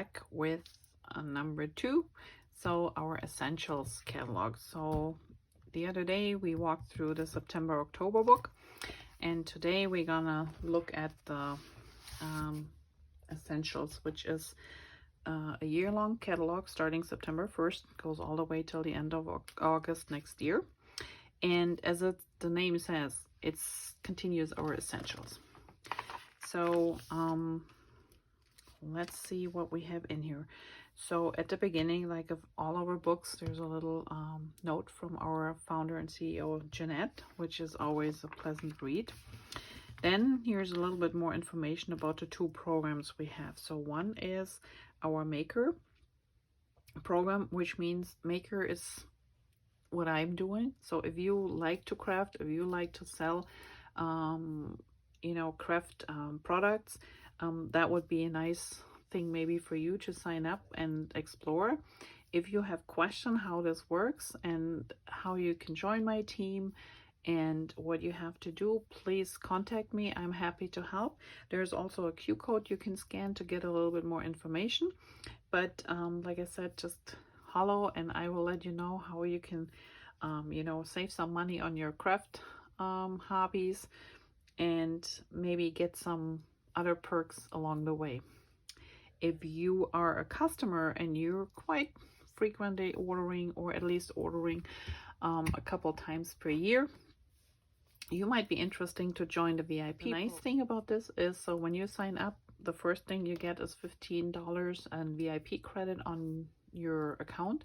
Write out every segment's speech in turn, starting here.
back with number 2, so our essentials catalog. So the other day we walked through the September-October book, and today we're gonna look at the essentials, which is a year-long catalog starting September 1st, goes all the way till the end of August next year. And as the name says, it continues our essentials. So let's see what we have in here. So at the beginning, like of all our books, there's a little note from our founder and CEO, Jeanette, which is always a pleasant read. Then here's a little bit more information about the 2 programs we have. So one is our Maker program, which means Maker is what I'm doing. So if you like to craft, if you like to sell, you know, craft products, that would be a nice thing maybe for you to sign up and explore. If you have questions how this works and how you can join my team and what you have to do, please contact me. I'm happy to help. There's also a QR code you can scan to get a little bit more information. But like I said, just holler and I will let you know how you can, you know, save some money on your craft hobbies and maybe get some other perks along the way. If you are a customer and you're quite frequently ordering, or at least ordering a couple times per year, you might be interesting to join the VIP. The nice thing about this is, so when you sign up, the first thing you get is $15 and VIP credit on your account.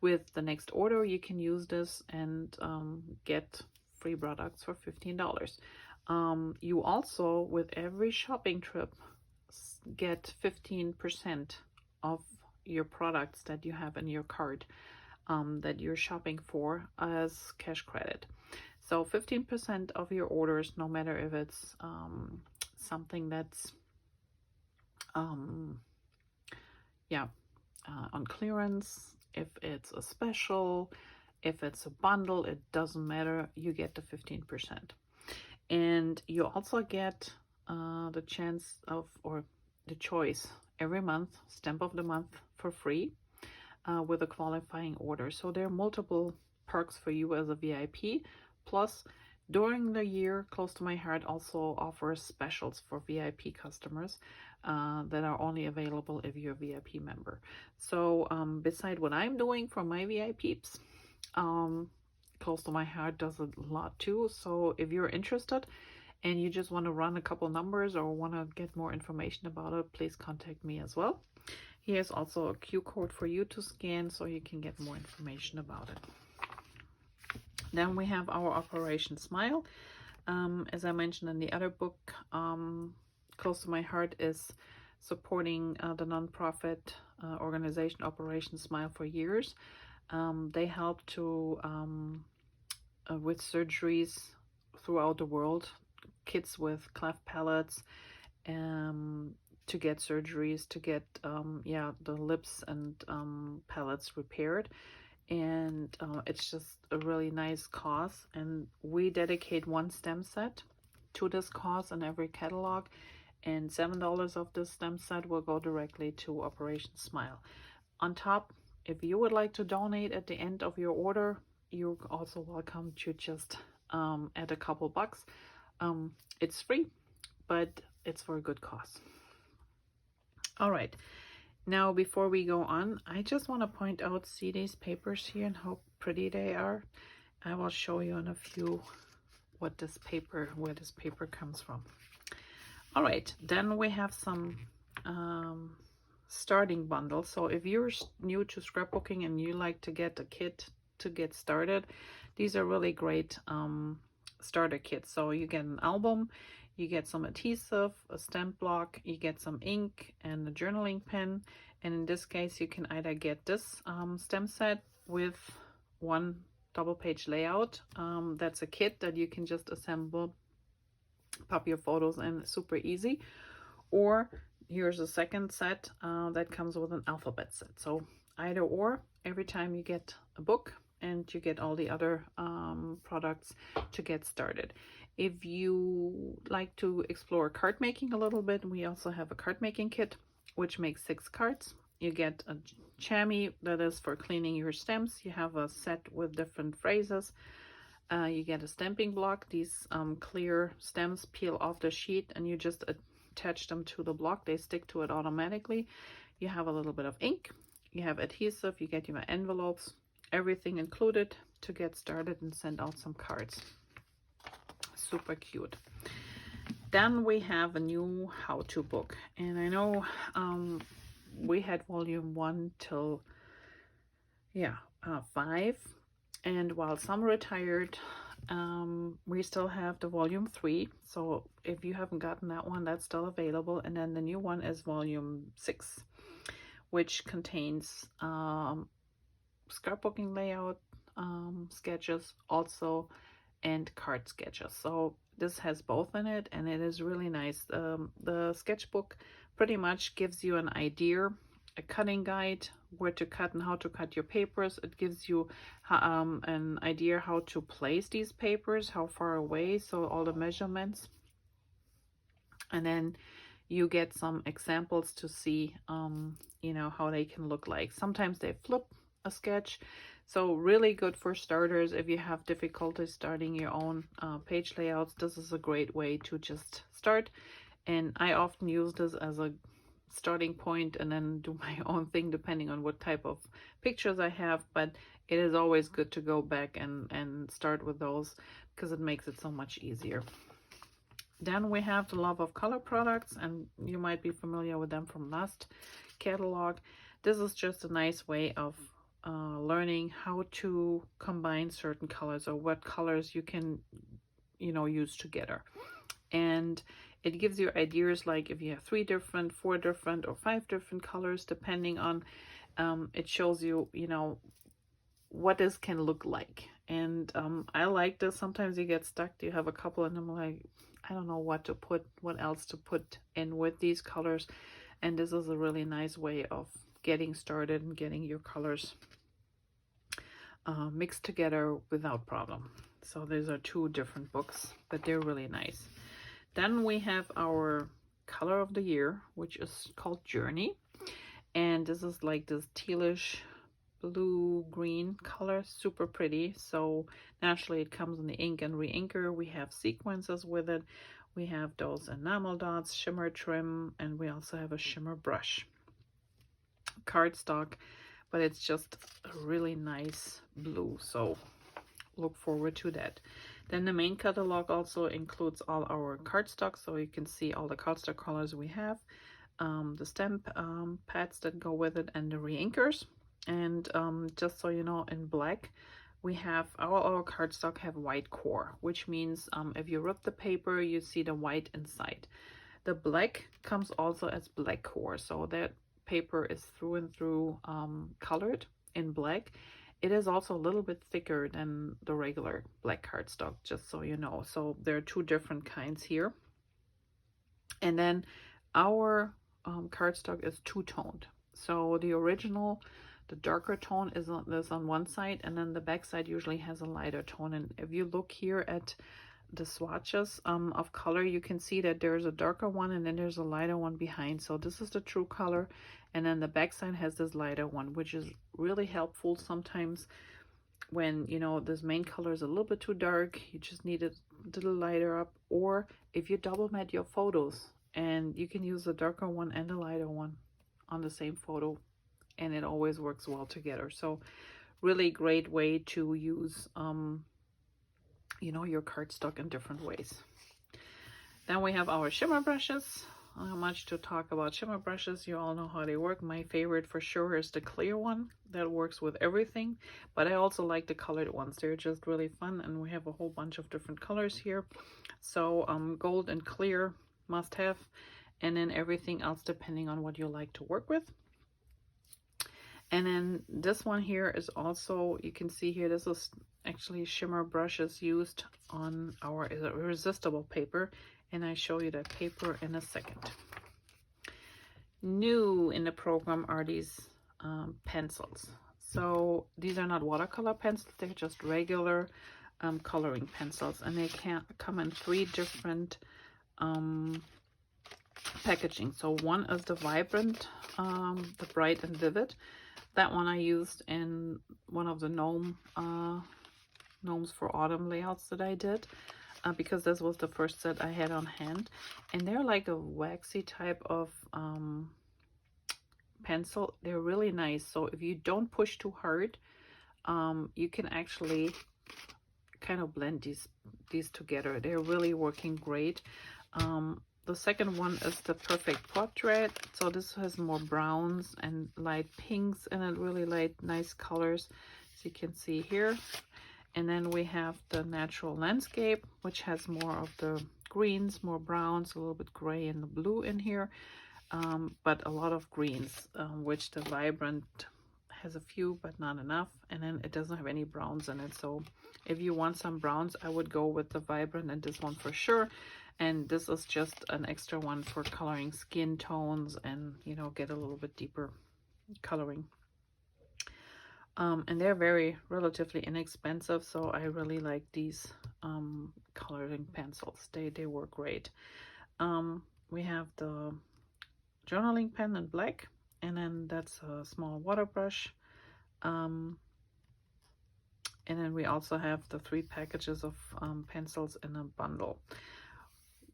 With the next order, you can use this and get free products for $15. You also, with every shopping trip, get 15% of your products that you have in your cart that you're shopping for as cash credit. So 15% of your orders, no matter if it's something that's on clearance, if it's a special, if it's a bundle, it doesn't matter, you get the 15%. And you also get the chance of, or the choice every month, stamp of the month for free with a qualifying order. So there are multiple perks for you as a VIP. Plus, during the year, Close to My Heart also offers specials for VIP customers that are only available if you're a VIP member. So beside what I'm doing for my VIPs, Close to My Heart does a lot too. So if you're interested and you just want to run a couple numbers or want to get more information about it, please contact me as well. Here's also a QR code for you to scan so you can get more information about it. Then we have our Operation Smile. As I mentioned in the other book, Close to My Heart is supporting the nonprofit organization Operation Smile for years. They help to with surgeries throughout the world, kids with cleft palates, to get surgeries, to get the lips and palates repaired. And it's just a really nice cause, and we dedicate 1 stem set to this cause in every catalog, and $7 of this stem set will go directly to Operation Smile. On top, if you would like to donate at the end of your order, you're also welcome to just add a couple bucks. It's free, but it's for a good cause. All right. Now, before we go on, I just want to point out, see these papers here and how pretty they are? I will show you in a few where this paper comes from. All right, then we have some starting bundles. So if you're new to scrapbooking and you like to get a kit to get started, these are really great starter kits. So you get an album, you get some adhesive, a stamp block, you get some ink and a journaling pen. And in this case, you can either get this stem set with 1 double page layout. That's a kit that you can just assemble, pop your photos in, super easy. Or here's a second set that comes with an alphabet set. So either or, every time you get a book and you get all the other products to get started. If you like to explore card making a little bit, we also have a card making kit which makes 6 cards. You get a chamois that is for cleaning your stems. You have a set with different phrases. You get a stamping block. These clear stems peel off the sheet and you just attach them to the block. They stick to it automatically. You have a little bit of ink. You have adhesive. You get your envelopes. Everything included to get started and send out some cards. Super cute. Then we have a new how-to book. And I know we had volume 1 till 5. And while some retired, we still have the volume 3. So if you haven't gotten that one, that's still available. And then the new one is volume 6, which contains scrapbooking layout sketches also and card sketches. So this has both in it, and it is really nice. The sketchbook pretty much gives you an idea, a cutting guide, where to cut and how to cut your papers. It gives you an idea how to place these papers, how far away, so all the measurements. And then you get some examples to see, you know, how they can look like. Sometimes they flip a sketch. So really good for starters. If you have difficulty starting your own page layouts, this is a great way to just start. And I often use this as a starting point and then do my own thing depending on what type of pictures I have. But it is always good to go back and start with those because it makes it so much easier. Then we have the Love of Color products, and you might be familiar with them from last catalog. This is just a nice way of learning how to combine certain colors or what colors you can, you know, use together. And it gives you ideas like if you have 3 different, 4 different, or 5 different colors, depending on, it shows you, you know, what this can look like. And I like this. Sometimes you get stuck. You have a couple and I'm like, I don't know what to put, what else to put in with these colors. And this is a really nice way of getting started and getting your colors mixed together without problem. So these are 2 different books, but they're really nice. Then we have our color of the year, which is called Journey. And this is like this tealish blue green color, super pretty. So naturally it comes in the ink and re-inker. We have sequences with it. We have those enamel dots, shimmer trim, and we also have a shimmer brush. Cardstock, but it's just a really nice blue, so look forward to that. Then the main catalog also includes all our cardstock, so you can see all the cardstock colors we have, the stamp pads that go with it, and the re-inkers. And just so you know, in black we have our cardstock have white core, which means if you rip the paper you see the white inside. The black comes also as black core, so that paper is through and through colored in black. It is also a little bit thicker than the regular black cardstock, just so you know. So there are 2 different kinds here. And then our cardstock is 2-toned. So the original, the darker tone is on one side, and then the back side usually has a lighter tone. And if you look here at the swatches of color, you can see that there's a darker one and then there's a lighter one behind. So this is the true color, and then the back side has this lighter one, which is really helpful sometimes when, you know, this main color is a little bit too dark, you just need it a little lighter up. Or if you double mat your photos, and you can use the darker one and the lighter one on the same photo, and it always works well together. So really great way to use you know, your cardstock in different ways. Then we have our shimmer brushes. Not much to talk about shimmer brushes. You all know how they work. My favorite for sure is the clear one. That works with everything, but I also like the colored ones. They're just really fun, and we have a whole bunch of different colors here. So gold and clear must have, and then everything else depending on what you like to work with. And then this one here is also, you can see here, this is actually shimmer brushes used on our irresistible paper, and I show you that paper in a second. New in the program are these pencils. So these are not watercolor pencils, they're just regular coloring pencils, and they can come in 3 different packaging. So one is the vibrant, the bright and vivid. That one I used in one of the Gnomes for Autumn layouts that I did, because this was the first set I had on hand. And they're like a waxy type of pencil. They're really nice. So if you don't push too hard, you can actually kind of blend these together. They're really working great. The second one is the Perfect Portrait. So this has more browns and light pinks and it, really light, nice colors, as you can see here. And then we have the Natural Landscape, which has more of the greens, more browns, a little bit gray and the blue in here, but a lot of greens, which the Vibrant has a few, but not enough. And then it doesn't have any browns in it. So if you want some browns, I would go with the Vibrant and this one for sure. And this is just an extra one for coloring skin tones and, you know, get a little bit deeper coloring. And they're very relatively inexpensive, so I really like these coloring pencils. They work great. We have the journaling pen in black, and then that's a small water brush. And then we also have the 3 packages of pencils in a bundle.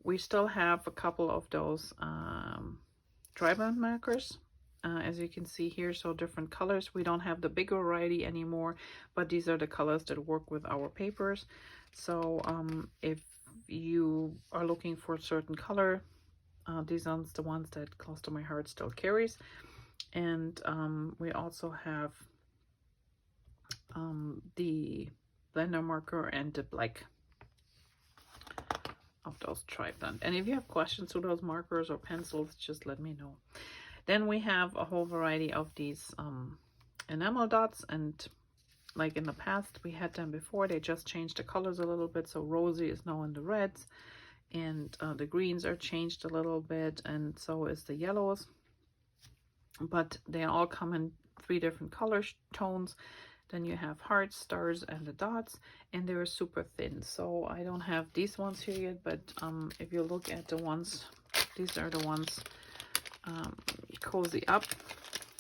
We still have a couple of those dry bond markers, as you can see here, so different colors. We don't have the big variety anymore, but these are the colors that work with our papers. So if you are looking for a certain color, these are the ones that Close to My Heart still carries. And we also have the blender marker and the black of those tri-blend. And if you have questions to those markers or pencils, just let me know. Then we have a whole variety of these enamel dots, and like in the past we had them before, they just changed the colors a little bit. So Rosy is now in the reds, and the greens are changed a little bit, and so is the yellows, but they all come in 3 different color tones. Then you have hearts, stars, and the dots, and they're super thin. So I don't have these ones here yet, but if you look at the ones, these are the ones Cozy Up.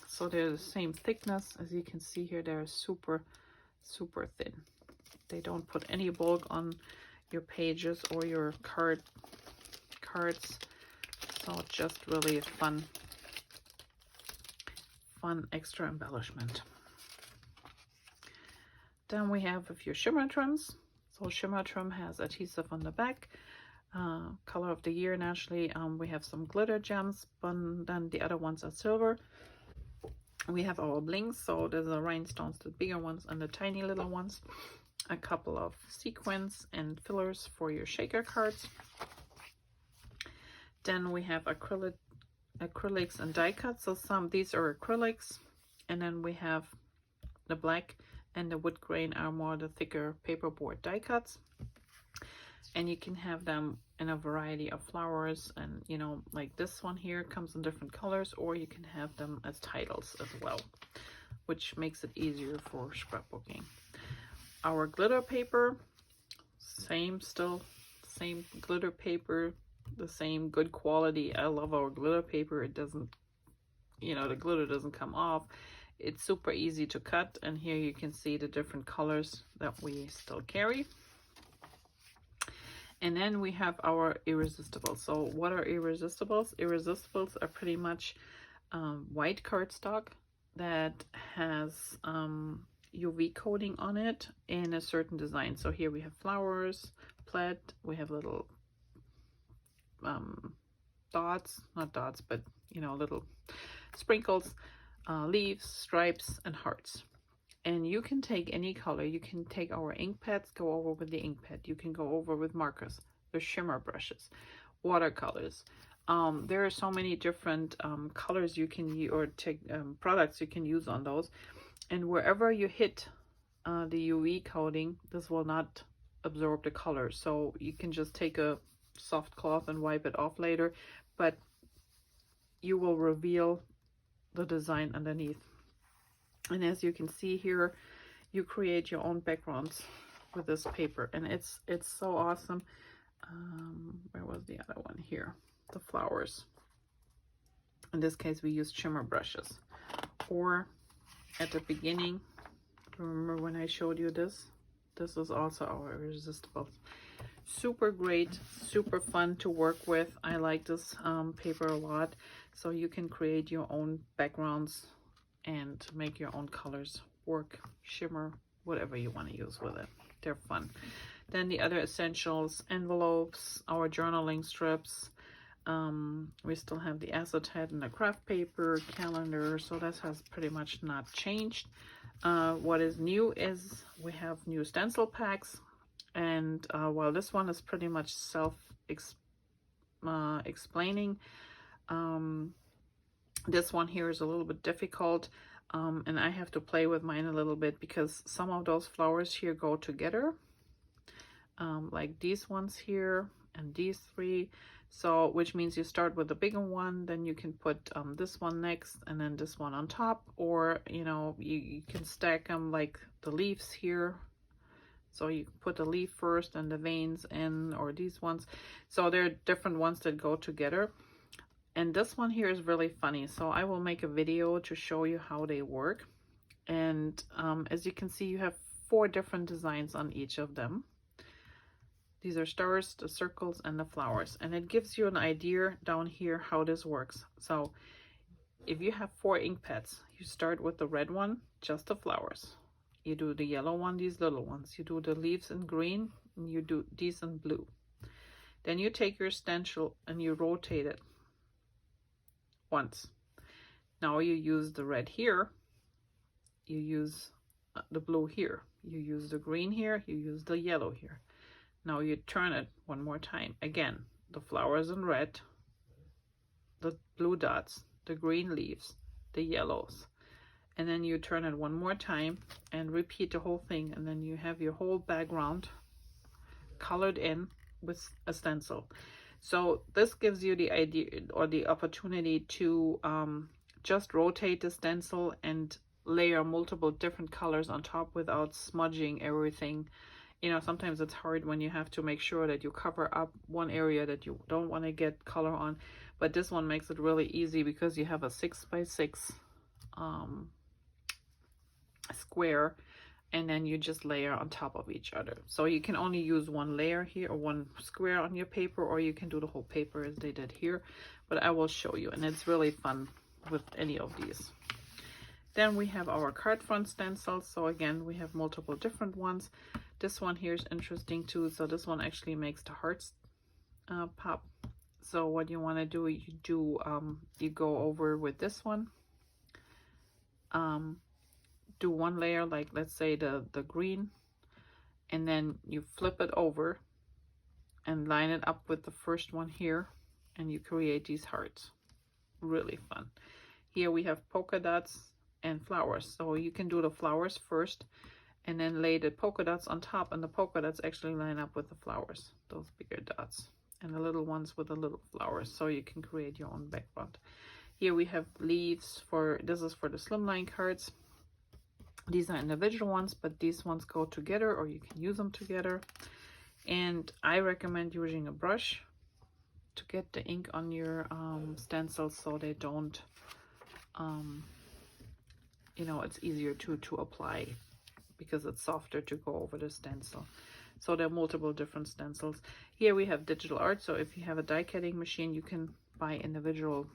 So they're the same thickness. As you can see here, they're super, super thin. They don't put any bulk on your pages or your cards. So just really a fun extra embellishment. Then we have a few shimmer trims. So shimmer trim has adhesive on the back. Color of the year, naturally. We have some glitter gems, but then the other ones are silver. We have our blings, so there's the rhinestones, the bigger ones and the tiny little ones. A couple of sequins and fillers for your shaker cards. Then we have acrylics and die cuts. So these are acrylics, and then we have the black and the wood grain are more the thicker paperboard die cuts. And you can have them in a variety of flowers, and you know, like this one here comes in different colors, or you can have them as titles as well, which makes it easier for scrapbooking. Our glitter paper, same glitter paper, the same good quality. I love our glitter paper. It doesn't, you know, the glitter doesn't come off. It's super easy to cut, and here you can see the different colors that we still carry. And then we have our irresistibles. So what are irresistibles? Irresistibles are pretty much white cardstock that has UV coating on it in a certain design. So here we have flowers, plaid, we have little dots, not dots, but you know, little sprinkles, leaves, stripes, and hearts. And you can take any color. You can take our ink pads, go over with the ink pad. You can go over with markers, the shimmer brushes, watercolors. There are so many different colors you can use, or take products you can use on those. And wherever you hit the UV coating, this will not absorb the color. So you can just take a soft cloth and wipe it off later, but you will reveal the design underneath. And as you can see here, you create your own backgrounds with this paper, and it's so awesome. Where was the other one here? The flowers. In this case, we used shimmer brushes. Or at the beginning, remember when I showed you this? This is also our irresistible. Super great, super fun to work with. I like this paper a lot. So you can create your own backgrounds and make your own colors work, shimmer, whatever you want to use with it. They're fun. Then the other essentials, envelopes, our journaling strips. We still have the acetate and the craft paper, calendar, so that has pretty much not changed. What is new is we have new stencil packs, and while this one is pretty much self-explaining, this one here is a little bit difficult, and I have to play with mine a little bit because some of those flowers here go together, like these ones here and these three. So which means you start with the bigger one, then you can put this one next and then this one on top, or you know, you can stack them like the leaves here. So you put the leaf first and the veins in, or these ones. So there are different ones that go together. And this one here is really funny. So I will make a video to show you how they work. And as you can see, you have 4 different designs on each of them. These are stars, the circles, and the flowers. And it gives you an idea down here how this works. So if you have 4 ink pads, you start with the red one, just the flowers. You do the yellow one, these little ones. You do the leaves in green, and you do these in blue. Then you take your stencil and you rotate it once. Now you use the red here, you use the blue here, you use the green here, you use the yellow here. Now you turn it one more time. Again, the flowers in red, the blue dots, the green leaves, the yellows. And then you turn it one more time and repeat the whole thing. And then you have your whole background colored in with a stencil. So this gives you the idea or the opportunity to just rotate the stencil and layer multiple different colors on top without smudging everything. You know, sometimes it's hard when you have to make sure that you cover up one area that you don't want to get color on. But this one makes it really easy because you have a 6x6 square, and then you just layer on top of each other. So you can only use one layer here or one square on your paper, or you can do the whole paper as they did here. But I will show you, and it's really fun with any of these. Then we have our card front stencils. So again, we have multiple different ones. This one here is interesting too. So this one actually makes the hearts pop. So what you want to do, you go over with this one. Do one layer, like let's say the green, and then you flip it over and line it up with the first one here, and you create these hearts. Really fun. Here we have polka dots and flowers. So you can do the flowers first and then lay the polka dots on top, and the polka dots actually line up with the flowers, those bigger dots, and the little ones with the little flowers, so you can create your own background. Here we have leaves this is for the slimline cards. These are individual ones, but these ones go together, or you can use them together. And I recommend using a brush to get the ink on your stencils so they don't, you know, it's easier to apply because it's softer to go over the stencil. So there are multiple different stencils. Here we have digital art. So if you have a die cutting machine, you can buy individual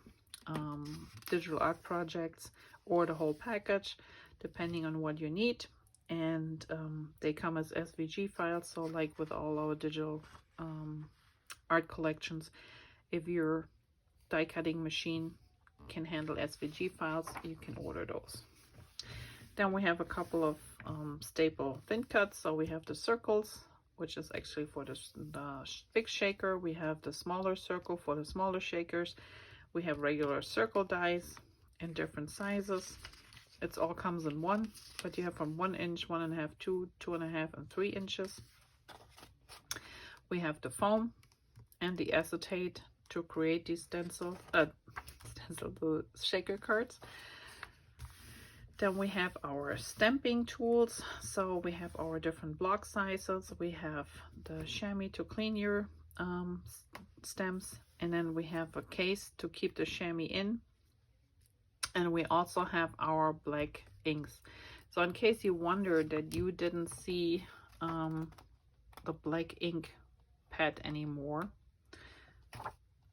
digital art projects or the whole package, depending on what you need. And they come as SVG files. So like with all our digital art collections, if your die cutting machine can handle SVG files, you can order those. Then we have a couple of staple thin cuts. So we have the circles, which is actually for the big shaker. We have the smaller circle for the smaller shakers. We have regular circle dies in different sizes. It all comes in one, but you have from 1 inch, 1.5, 2, 2.5, and 3 inches. We have the foam and the acetate to create these the shaker cards. Then we have our stamping tools. So we have our different block sizes. We have the chamois to clean your stems, and then we have a case to keep the chamois in, And we also have our black inks. So in case you wondered that you didn't see the black ink pad anymore,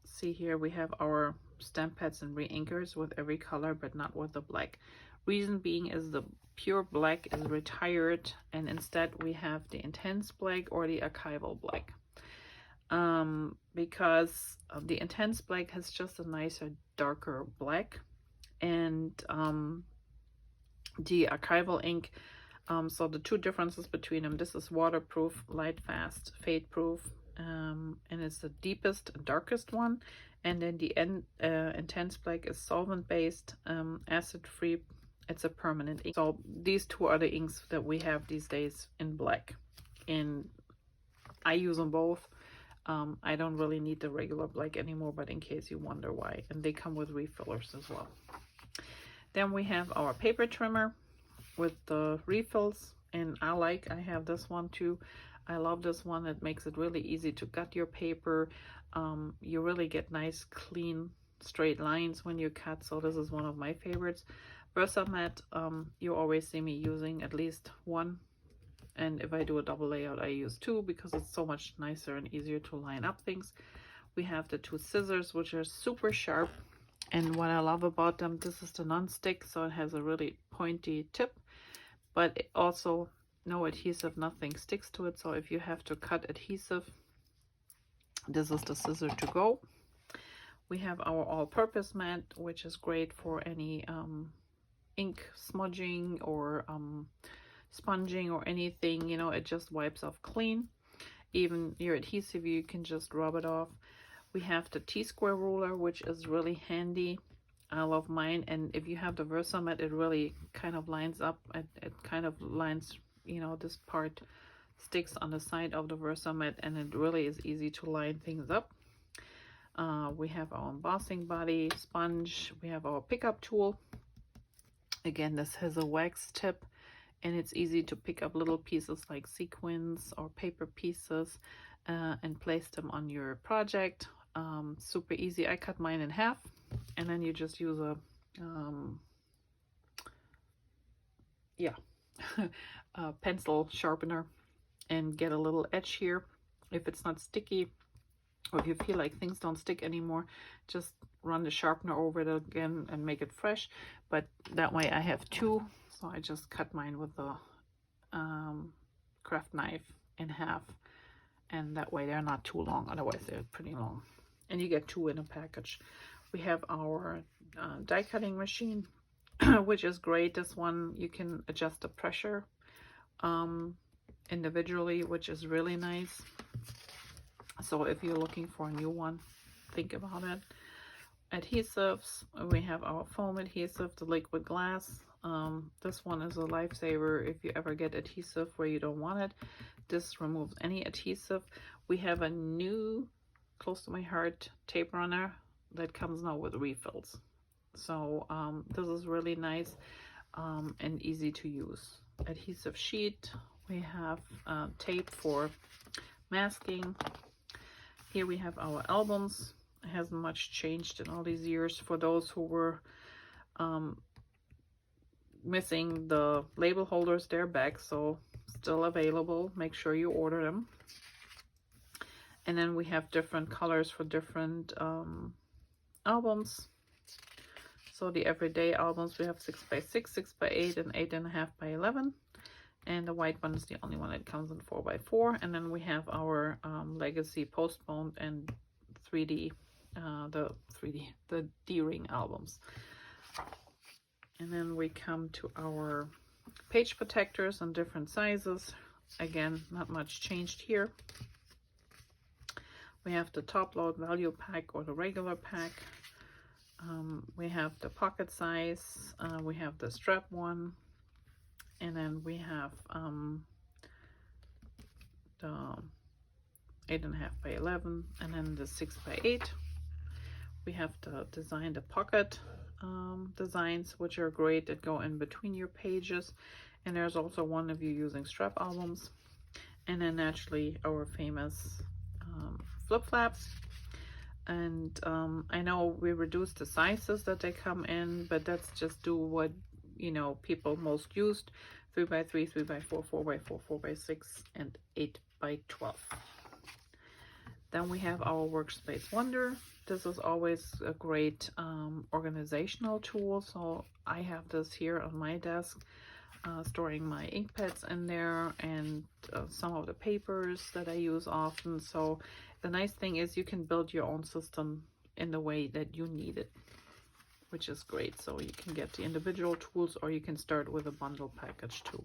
see here we have our stamp pads and re-inkers with every color, but not with the black. Reason being is the pure black is retired, and instead we have the intense black or the archival black. Because the intense black has just a nicer, darker black, and the archival ink, so the two differences between them: this is waterproof, light fast, fade proof, and it's the deepest, darkest one. And then the intense black is solvent based, acid free. It's a permanent ink. So these two are the inks that we have these days in black, and I use them both. I don't really need the regular black anymore, but in case you wonder why. And they come with refillers as well. Then we have our paper trimmer with the refills, and I have this one too. I love this one. It makes it really easy to cut your paper. You really get nice, clean, straight lines when you cut. So this is one of my favorites. Versamat, you always see me using at least one. And if I do a double layout, I use two because it's so much nicer and easier to line up things. We have the two scissors, which are super sharp. And what I love about them, this is the non-stick, so it has a really pointy tip, but also no adhesive, nothing sticks to it. So if you have to cut adhesive, this is the scissor to go. We have our all-purpose mat, which is great for any ink smudging or sponging or anything. You know, it just wipes off clean. Even your adhesive, you can just rub it off. We have the T-square ruler, which is really handy. I love mine. And if you have the Versamat, it really kind of lines up. It kind of lines, you know, this part sticks on the side of the Versamat, and it really is easy to line things up. We have our embossing body, sponge. We have our pickup tool. Again, this has a wax tip, and it's easy to pick up little pieces like sequins or paper pieces and place them on your project. Super easy. I cut mine in half, and then you just use a a pencil sharpener and get a little edge here. If it's not sticky, or if you feel like things don't stick anymore, just run the sharpener over it again and make it fresh. But that way I have two, so I just cut mine with the craft knife in half, and that way they're not too long, otherwise they're pretty long. And you get two in a package. We have our die cutting machine, which is great. This one you can adjust the pressure individually, which is really nice. So if you're looking for a new one, think about it. Adhesives, we have our foam adhesive, the liquid glass. This one is a lifesaver if you ever get adhesive where you don't want it. This removes any adhesive. We have a new, close to my heart, tape runner that comes now with refills. So this is really nice and easy to use. Adhesive sheet. We have tape for masking. Here we have our albums. It hasn't much changed in all these years. For those who were missing the label holders, they're back, so still available. Make sure you order them. And then we have different colors for different albums. So the everyday albums, we have 6x6, 6x8, and 8.5 by 11. And the white one is the only one that comes in 4x4. And then we have our legacy, postponed, and 3D, the D-ring albums. And then we come to our page protectors in different sizes. Again, not much changed here. We have the top load value pack or the regular pack. We have the pocket size. We have the strap one. And then we have the 8.5 by 11, and then the 6x8. We have the design, the pocket designs, which are great that go in between your pages. And there's also one of you using strap albums. And then naturally our famous flip flaps. And I know we reduced the sizes that they come in, but that's just do what, you know, people most used: 3x3, 3x4, 4x4, 4x6, and 8x12. Then we have our Workspace Wonder. This is always a great organizational tool. So I have this here on my desk, storing my ink pads in there, and some of the papers that I use often. So the nice thing is you can build your own system in the way that you need it, which is great. So you can get the individual tools, or you can start with a bundle package too.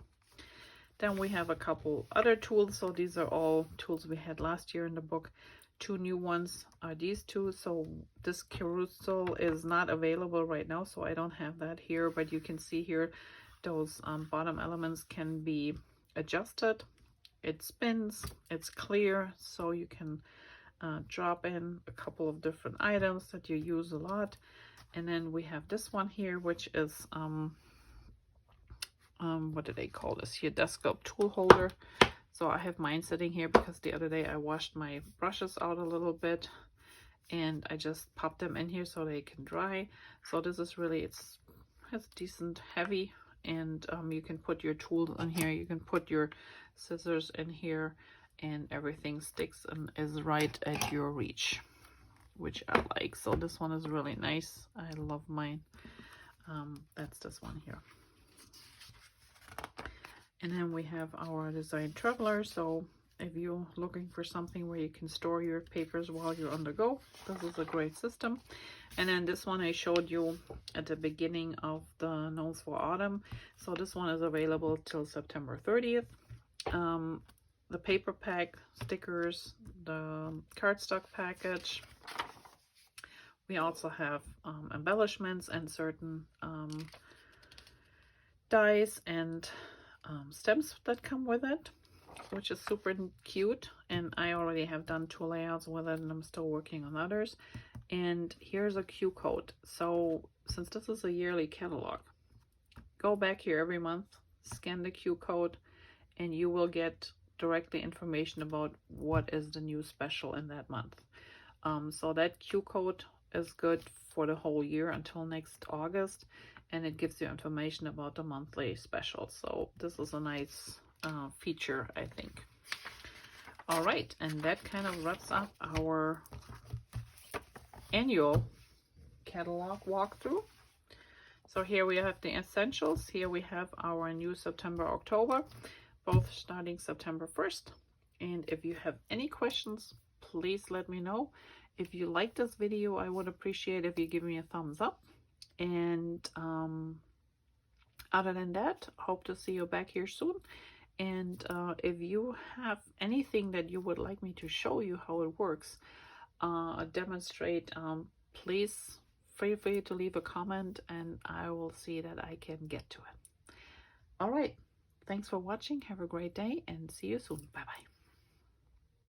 Then we have a couple other tools. So these are all tools we had last year in the book. 2 new ones are these two. So this carousel is not available right now, so I don't have that here, but you can see here those bottom elements can be adjusted. It spins, it's clear, so you can drop in a couple of different items that you use a lot. And then we have this one here, which is what do they call this here? Desktop tool holder. So I have mine sitting here because the other day I washed my brushes out a little bit, and I just popped them in here so they can dry. So this is really, it's decent heavy, and you can put your tools in here, you can put your scissors in here, and everything sticks and is right at your reach, which I like. So this one is really nice. I love mine. That's this one here. And then we have our Design Traveler. So if you're looking for something where you can store your papers while you're on the go, this is a great system. And then this one I showed you at the beginning of the Gnomes for Autumn. So this one is available till September 30th. The paper pack, stickers, the cardstock package. We also have embellishments and certain dies and stems that come with it, which is super cute. And I already have done 2 layouts with it, and I'm still working on others. And here's a Q code. So since this is a yearly catalog, go back here every month, scan the Q code, and you will get directly information about what is the new special in that month. So that Q code is good for the whole year until next August, and it gives you information about the monthly specials. So this is a nice feature, I think. All right, and that kind of wraps up our annual catalog walkthrough. So here we have the essentials. Here we have our new September, October, both starting September 1st. And if you have any questions, please let me know. If you like this video, I would appreciate if you give me a thumbs up. And other than that, hope to see you back here soon. And if you have anything that you would like me to show you how it works, demonstrate, please feel free to leave a comment, and I will see that I can get to it. All right, thanks for watching. Have a great day, and see you soon. Bye bye.